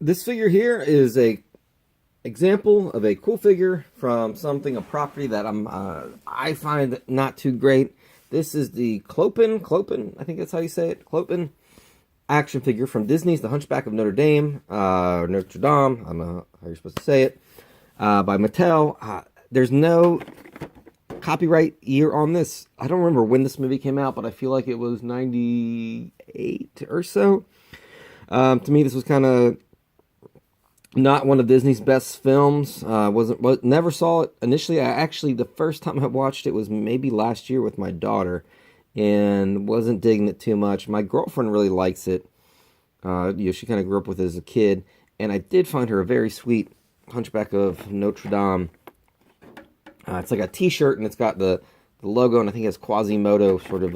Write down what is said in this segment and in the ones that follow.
This figure here is a example of a cool figure from a property that I find not too great. This is the Clopin, I think that's how you say it, Clopin action figure from Disney's The Hunchback of Notre Dame, or Notre Dame, I don't know how you're supposed to say it, by Mattel. There's no copyright year on this. I don't remember when this movie came out, but I feel like it was 98 or so. To me, this was kind of not one of Disney's best films. Never saw it initially. The first time I watched it was maybe last year with my daughter, and wasn't digging it too much. My girlfriend really likes it. She kind of grew up with it as a kid, and I did find her a very sweet Hunchback of Notre Dame. It's like a T-shirt, and it's got the logo, and I think it has Quasimodo sort of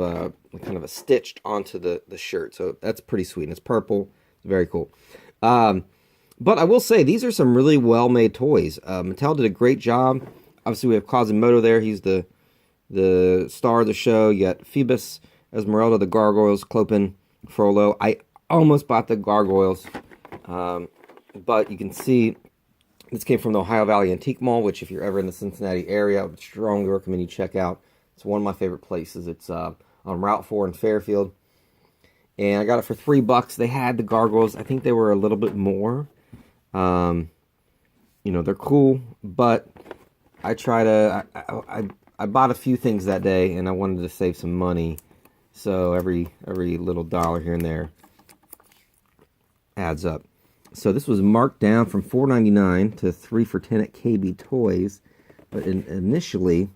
kind of a stitched onto the shirt. So that's pretty sweet, and it's purple. It's very cool. But I will say, these are some really well-made toys. Mattel did a great job. Obviously, we have Quasimodo there. He's the star of the show. You got Phoebus, Esmeralda, the Gargoyles, Clopin, Frollo. I almost bought the Gargoyles. But you can see this came from the Ohio Valley Antique Mall, which if you're ever in the Cincinnati area, I would strongly recommend you check out. It's one of my favorite places. It's on Route 4 in Fairfield. And I got it for $3. They had the Gargoyles. I think they were a little bit more. They're cool, but I bought a few things that day, and I wanted to save some money. So every little dollar here and there adds up. So this was marked down from $4.99 to 3 for $10 at KB Toys. But initially,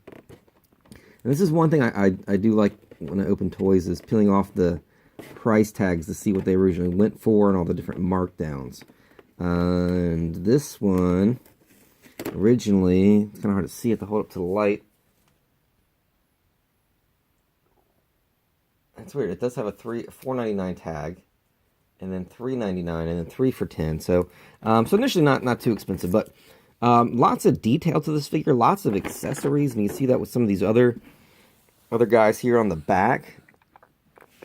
and this is one thing I do like when I open toys, is peeling off the price tags to see what they originally went for and all the different markdowns. And this one, originally, it's kind of hard to see it to hold up to the light. That's weird. It does have a $4.99 tag, and then $3.99, and then 3 for $10. So initially not too expensive, but lots of detail to this figure, lots of accessories, and you see that with some of these other guys here on the back.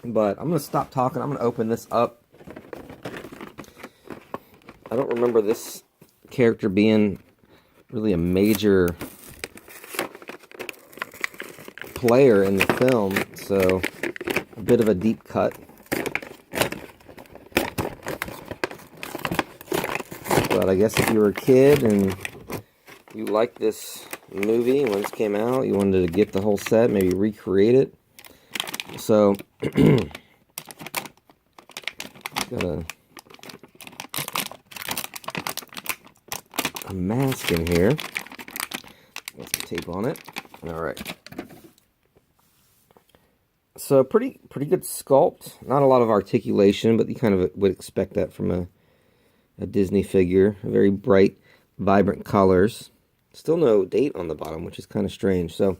But I'm going to stop talking. I'm going to open this up. I don't remember this character being really a major player in the film, so a bit of a deep cut. But I guess if you were a kid and you liked this movie when this came out, you wanted to get the whole set, maybe recreate it. So, got a mask in here. Got some tape on it. Alright. So pretty good sculpt. Not a lot of articulation, but you kind of would expect that from a Disney figure. Very bright, vibrant colors. Still no date on the bottom, which is kind of strange. So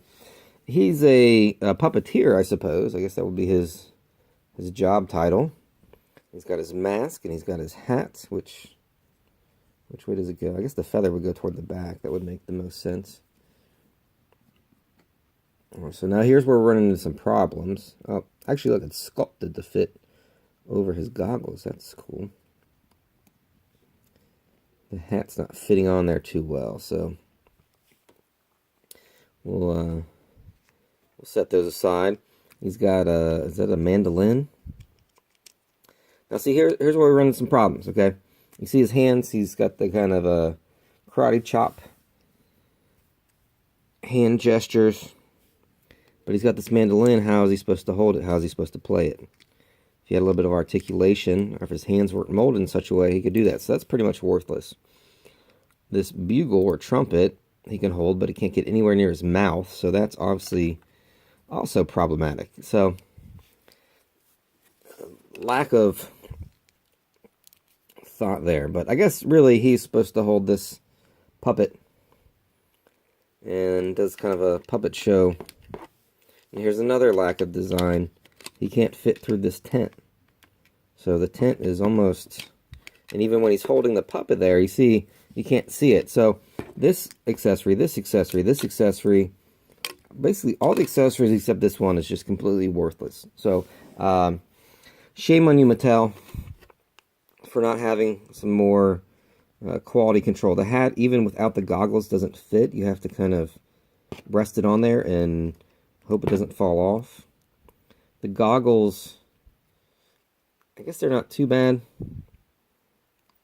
he's a puppeteer, I suppose. I guess that would be his job title. He's got his mask and he's got his hat, which way does it go? I guess the feather would go toward the back. That would make the most sense. So now here's where we're running into some problems. Oh, actually, look, it's sculpted to fit over his goggles. That's cool. The hat's not fitting on there too well, so we'll set those aside. He's got is that a mandolin? Now see, here's where we run into some problems, okay? You see his hands, he's got the kind of a karate chop hand gestures. But he's got this mandolin. How is he supposed to hold it? How is he supposed to play it? If he had a little bit of articulation, or if his hands weren't molded in such a way, he could do that. So that's pretty much worthless. This bugle or trumpet he can hold, but he can't get anywhere near his mouth. So that's obviously also problematic. So lack of thought there. But I guess really he's supposed to hold this puppet and does kind of a puppet show. And here's another lack of design. He can't fit through this tent. So the tent is almost... And even when he's holding the puppet there, you see, you can't see it. So this accessory, this accessory, this accessory, basically all the accessories except this one is just completely worthless. So shame on you, Mattel, for not having some more quality control. The hat, even without the goggles, doesn't fit. You have to kind of rest it on there and hope it doesn't fall off. The goggles, I guess they're not too bad.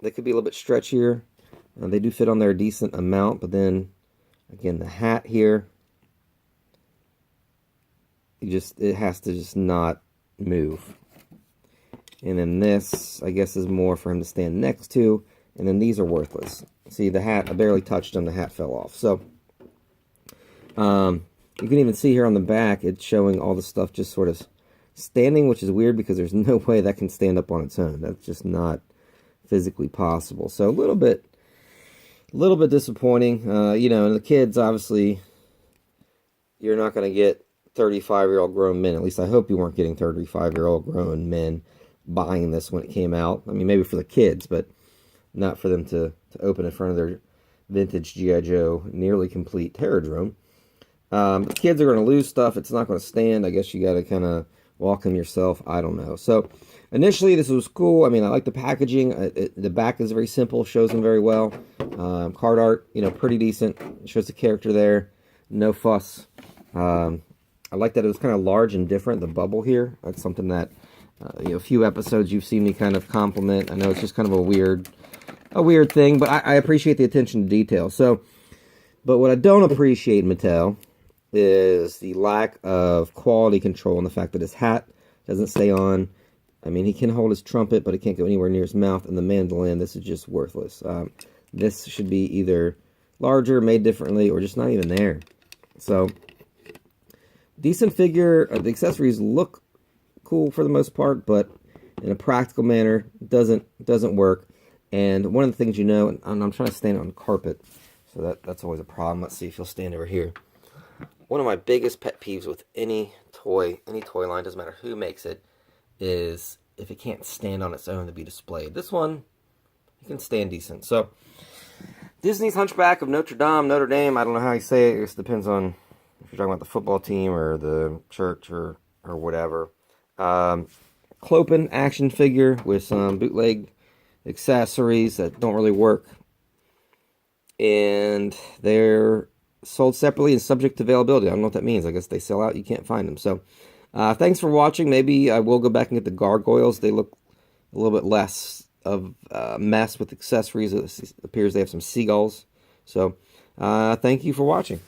They could be a little bit stretchier. They do fit on there a decent amount, but then again, the hat here, it has to just not move. And then this, I guess, is more for him to stand next to. And then these are worthless. See, the hat, I barely touched them, the hat fell off. So, you can even see here on the back, it's showing all the stuff just sort of standing, which is weird because there's no way that can stand up on its own. That's just not physically possible. So, a little bit disappointing. You know, and the kids, obviously, you're not going to get 35-year-old grown men. At least I hope you weren't getting 35-year-old grown men buying this when it came out. I mean, maybe for the kids, but not for them to open in front of their vintage G.I. Joe nearly complete Terrordrome. The kids are going to lose stuff. It's not going to stand. I guess you got to kind of walk them yourself. I don't know. So initially, this was cool. I mean, I like the packaging. The back is very simple. Shows them very well. Card art, you know, pretty decent. Shows the character there. No fuss. I like that it was kind of large and different. The bubble here. That's something that, you know, a few episodes you've seen me kind of compliment. I know it's just kind of a weird thing, but I appreciate the attention to detail. So, but what I don't appreciate, Mattel, is the lack of quality control and the fact that his hat doesn't stay on. I mean, he can hold his trumpet, but it can't go anywhere near his mouth. And the mandolin, this is just worthless. This should be either larger, made differently, or just not even there. So, decent figure. The accessories look cool for the most part, but in a practical manner, doesn't work. And one of the things, you know, and I'm trying to stand on carpet, so that's always a problem. Let's see if he'll stand over here. One of my biggest pet peeves with any toy line, doesn't matter who makes it, is if it can't stand on its own to be displayed. This one, it can stand decent. So, Disney's Hunchback of Notre Dame, I don't know how you say it. It just depends on if you're talking about the football team or the church or whatever. Clopin action figure with some bootleg accessories that don't really work. And they're sold separately and subject to availability. I don't know what that means. I guess they sell out. You can't find them. So, thanks for watching. Maybe I will go back and get the gargoyles. They look a little bit less of a mess with accessories. It appears they have some seagulls. So, thank you for watching.